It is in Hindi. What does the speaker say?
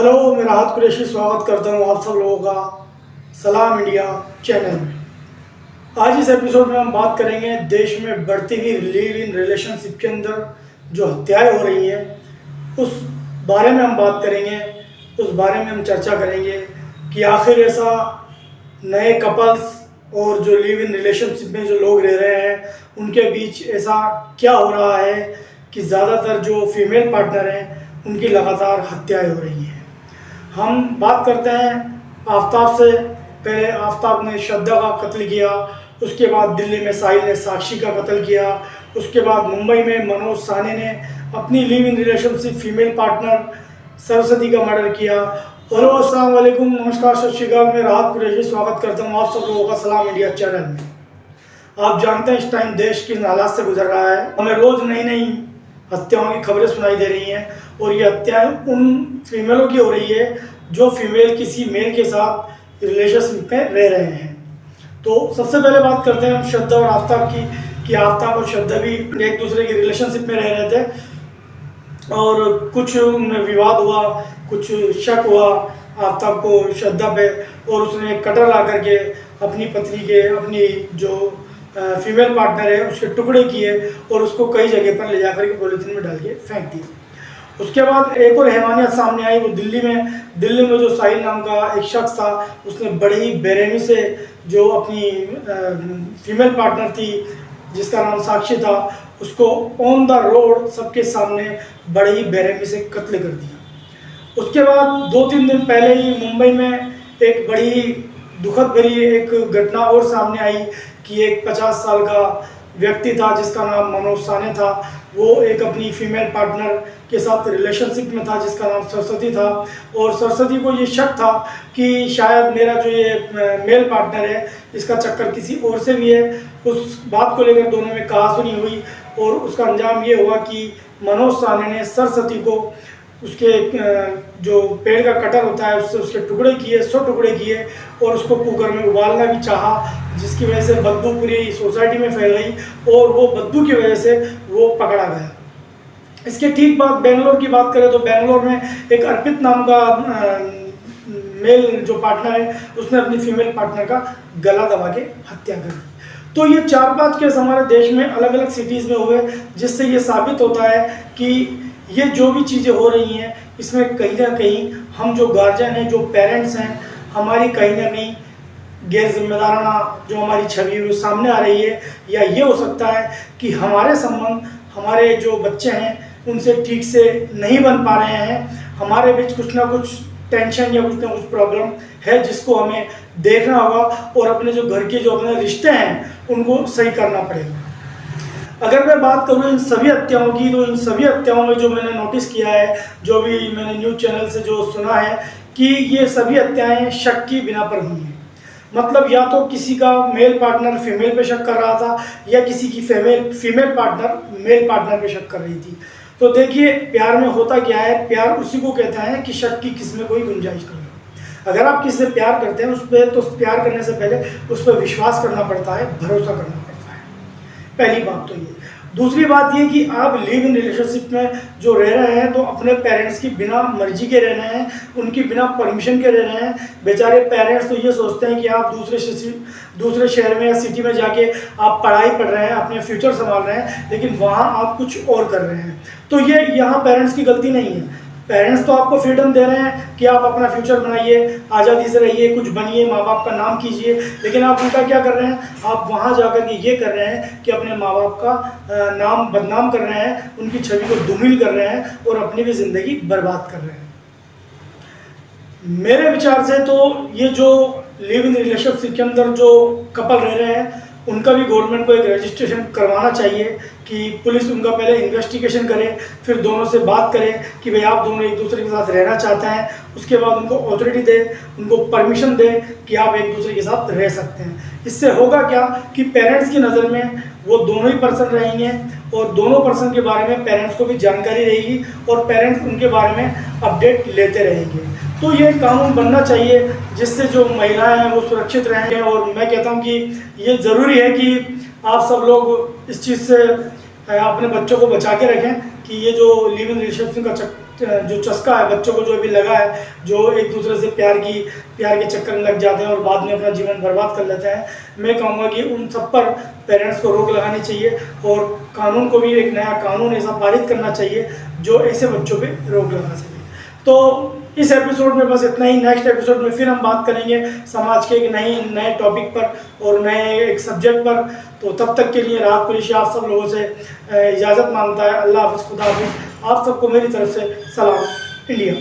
हेलो, मैं राहत कुरैशी स्वागत करता हूँ आप सब लोगों का सलाम इंडिया चैनल में। आज इस एपिसोड में हम बात करेंगे देश में बढ़ती हुई लिव इन रिलेशनशिप के अंदर जो हत्याएं हो रही हैं उस बारे में हम बात करेंगे। उस बारे में हम चर्चा करेंगे कि आखिर ऐसा नए कपल्स और जो लिव इन रिलेशनशिप में जो लोग रह रहे हैं उनके बीच ऐसा क्या हो रहा है कि ज़्यादातर जो फीमेल पार्टनर हैं उनकी लगातार हत्याएं हो रही हैं। हम बात करते हैं आफ्ताब से। पहले आफ्ताब ने श्रद्धा का कत्ल किया, उसके बाद दिल्ली में साहिल ने साक्षी का कत्ल किया, उसके बाद मुंबई में मनोज साहनी ने अपनी live in relationship female partner Saraswati का मर्डर किया। हेलो, अस्सलाम वालेकुम, नमस्कार, सत श्री अकाल। मैं राहत कुरैशी स्वागत करता हूँ आप सब लोगों का सलाम इंडिया चैनल में। आप जानते हैं इस टाइम देश किन हालात से गुजर रहा है। हमें रोज़ नई नई हत्याओं की खबरें सुनाई दे रही हैं और ये हत्याएं उन फीमेलों की हो रही है जो फीमेल किसी मेल के साथ रिलेशनशिप में रह रहे हैं। तो सबसे पहले बात करते हैं हम श्रद्धा और आफ्ताब की कि आफ्ताब और श्रद्धा भी एक दूसरे की रिलेशनशिप में रह रहे थे और कुछ उनमें विवाद हुआ, कुछ शक हुआ आफ्ताब को श्रद्धा पे और उसने कटर ला करके अपनी पत्नी के अपनी जो फीमेल पार्टनर है उसके टुकड़े किए और उसको कई जगह पर ले जाकर के पॉलीथीन में डाल के फेंक दिए। उसके बाद एक और हैवानियत सामने आई, वो दिल्ली में जो साहिल नाम का एक शख्स था उसने बड़े ही बेरहमी से जो अपनी फीमेल पार्टनर थी जिसका नाम साक्षी था उसको ऑन द रोड सबके सामने बड़े ही बेरहमी से कत्ल कर दिया। उसके बाद 2-3 दिन पहले ही मुंबई में एक बड़ी दुखद भरी एक घटना और सामने आई कि एक 50 साल का व्यक्ति था जिसका नाम मनोज साहनी था। वो एक अपनी फीमेल पार्टनर के साथ रिलेशनशिप में था जिसका नाम सरस्वती था और सरस्वती को ये शक था कि शायद मेरा जो ये मेल पार्टनर है इसका चक्कर किसी और से भी है। उस बात को लेकर दोनों में कहासुनी हुई और उसका अंजाम ये हुआ कि मनोज साहनी ने सरस्वती को उसके जो पेड़ का कटर होता है उससे उसके टुकड़े किए, 100 टुकड़े किए और उसको कुकर में उबालना भी चाहा, जिसकी वजह से बदबू पूरी सोसाइटी में फैल गई और वो बदबू की वजह से वो पकड़ा गया। इसके ठीक बाद बेंगलोर की बात करें तो बेंगलोर में एक अर्पित नाम का मेल जो पार्टनर है उसने अपनी फीमेल पार्टनर का गला दबा के हत्या कर दी। तो ये 4-5 केस हमारे देश में अलग अलग सिटीज़ में हुए, जिससे ये साबित होता है कि ये जो भी चीज़ें हो रही हैं इसमें कहीं ना कहीं हम जो गार्जियन हैं, जो पेरेंट्स हैं, हमारी कहीं ना कहीं गैर जिम्मेदाराना जो हमारी छवि वो सामने आ रही है। या ये हो सकता है कि हमारे संबंध हमारे जो बच्चे हैं उनसे ठीक से नहीं बन पा रहे हैं, हमारे बीच कुछ ना कुछ टेंशन या कुछ ना कुछ प्रॉब्लम है जिसको हमें देखना होगा और अपने जो घर के जो अपने रिश्ते हैं उनको सही करना पड़ेगा। अगर मैं बात करूँ इन सभी हत्याओं की तो इन सभी हत्याओं में जो मैंने नोटिस किया है, जो भी मैंने न्यूज़ चैनल से जो सुना है कि ये सभी हत्याएं शक की बिना पर हुई हैं। मतलब या तो किसी का मेल पार्टनर फीमेल पे शक कर रहा था या किसी की फीमेल पार्टनर मेल पार्टनर पे शक कर रही थी। तो देखिए प्यार में होता क्या है, प्यार उसी को कहता है कि शक की किसी में कोई गुंजाइश नहीं है। अगर आप किसी से प्यार करते हैं उस पर तो प्यार करने से पहले उस पर विश्वास करना पड़ता है, भरोसा करना पड़ता है। पहली बात तो ये। दूसरी बात ये कि आप लिव इन रिलेशनशिप में जो रह रहे हैं तो अपने पेरेंट्स की बिना मर्जी के रह रहे हैं, उनकी बिना परमिशन के रह रहे हैं। बेचारे पेरेंट्स तो ये सोचते हैं कि आप दूसरे शहर में या सिटी में जाके आप पढ़ाई पढ़ रहे हैं, अपने फ्यूचर संभाल रहे हैं, लेकिन वहाँ आप कुछ और कर रहे हैं। तो ये यहाँ पेरेंट्स की गलती नहीं है। पेरेंट्स तो आपको फ्रीडम दे रहे हैं कि आप अपना फ्यूचर बनाइए, आज़ादी से रहिए, कुछ बनिए, माँ बाप का नाम कीजिए, लेकिन आप उनका क्या कर रहे हैं, आप वहाँ जाकर के ये कर रहे हैं कि अपने माँ बाप का नाम बदनाम कर रहे हैं, उनकी छवि को धूमिल कर रहे हैं और अपनी भी ज़िंदगी बर्बाद कर रहे हैं। मेरे विचार से तो ये जो लिव इन रिलेशनशिप के अंदर जो कपल रह रहे हैं उनका भी गवर्नमेंट को एक रजिस्ट्रेशन करवाना चाहिए कि पुलिस उनका पहले इन्वेस्टिगेशन करे, फिर दोनों से बात करे कि भाई आप दोनों एक दूसरे के साथ रहना चाहते हैं। उसके बाद उनको अथॉरिटी दे, उनको परमिशन दे कि आप एक दूसरे के साथ रह सकते हैं। इससे होगा क्या कि पेरेंट्स की नज़र में वो दोनों ही पर्सन रहेंगे और दोनों पर्सन के बारे में पेरेंट्स को भी जानकारी रहेगी और पेरेंट्स उनके बारे में अपडेट लेते रहेंगे। तो ये कानून बनना चाहिए जिससे जो महिलाएं हैं वो सुरक्षित रहें। और मैं कहता हूँ कि ये ज़रूरी है कि आप सब लोग इस चीज़ से अपने बच्चों को बचा के रखें कि ये जो लिव इन रिलेशनशिप का जो चस्का है बच्चों को जो अभी लगा है, जो एक दूसरे से प्यार के चक्कर में लग जाते हैं और बाद में अपना जीवन बर्बाद कर लेते हैं, मैं कहूँगा कि उन सब पर पेरेंट्स को रोक लगानी चाहिए और कानून को भी एक नया कानून ऐसा पारित करना चाहिए जो ऐसे बच्चों पे रोक लगा सके। तो इस एपिसोड में बस इतना ही। नेक्स्ट एपिसोड में फिर हम बात करेंगे समाज के एक नए टॉपिक पर और नए एक सब्जेक्ट पर। तो तब तक के लिए राहत कुरैशी आप सब लोगों से इजाज़त मांगता है। अल्लाह हाफ़िज़, खुदा हाफ़िज़। आप सबको मेरी तरफ से सलाम इंडिया।